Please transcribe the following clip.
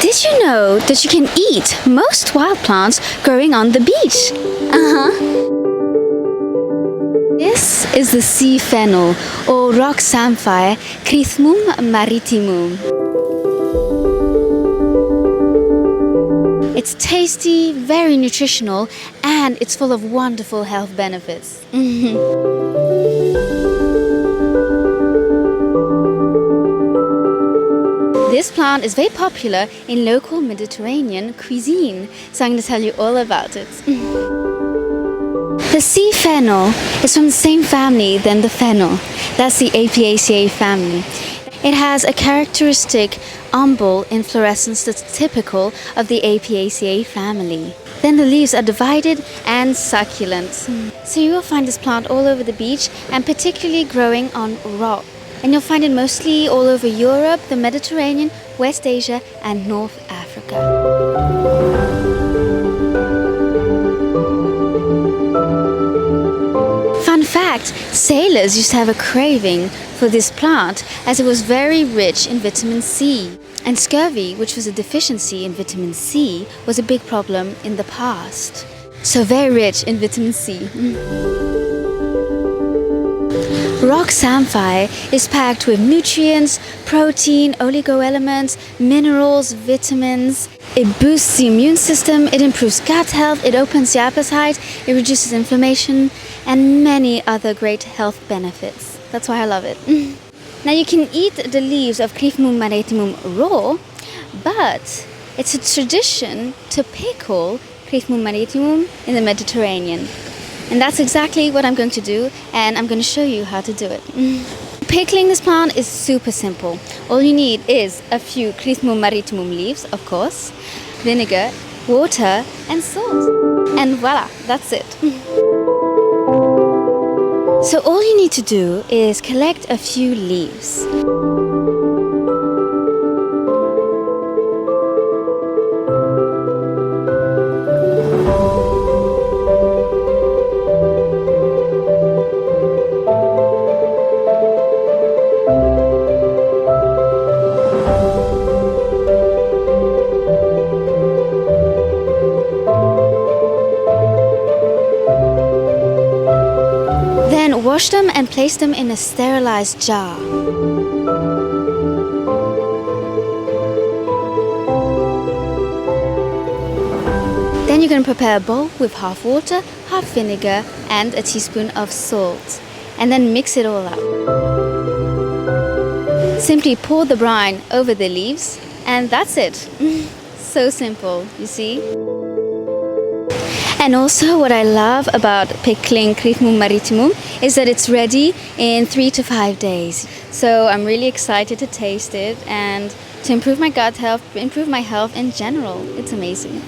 Did you know that you can eat most wild plants growing on the beach? This is the sea fennel, or rock samphire, Crithmum maritimum. It's tasty, very nutritional, and it's full of wonderful health benefits. This plant is very popular in local Mediterranean cuisine, so I'm going to tell you all about it. The sea fennel is from the same family than the fennel. That's the Apiaceae family. It has a characteristic umbel inflorescence that's typical of the Apiaceae family. Then the leaves are divided and succulent. So you will find this plant all over the beach and particularly growing on rock. And you'll find it mostly all over Europe, the Mediterranean, West Asia and North Africa. Fun fact, sailors used to have a craving for this plant as it was very rich in vitamin C. And scurvy, which was a deficiency in vitamin C, was a big problem in the past. So very rich in vitamin C. Rock Samphire is packed with nutrients, protein, oligo-elements, minerals, vitamins. It boosts the immune system, it improves gut health, it opens the appetite, it reduces inflammation, and many other great health benefits. That's why I love it. Now you can eat the leaves of Crithmum maritimum raw, but it's a tradition to pickle Crithmum maritimum in the Mediterranean. And that's exactly what I'm going to do, and I'm going to show you how to do it. Pickling this plant is super simple. All you need is a few Crithmum maritimum leaves, of course, vinegar, water and salt. And voila, that's it. So all you need to do is collect a few leaves. Wash them and place them in a sterilized jar. Then you're going to prepare a bowl with half water, half vinegar and a teaspoon of salt. And then mix it all up. Simply pour the brine over the leaves and that's it. So simple, you see? And also what I love about pickling Crithmum maritimum is that it's ready in 3 to 5 days. So I'm really excited to taste it and to improve my gut health, improve my health in general. It's amazing.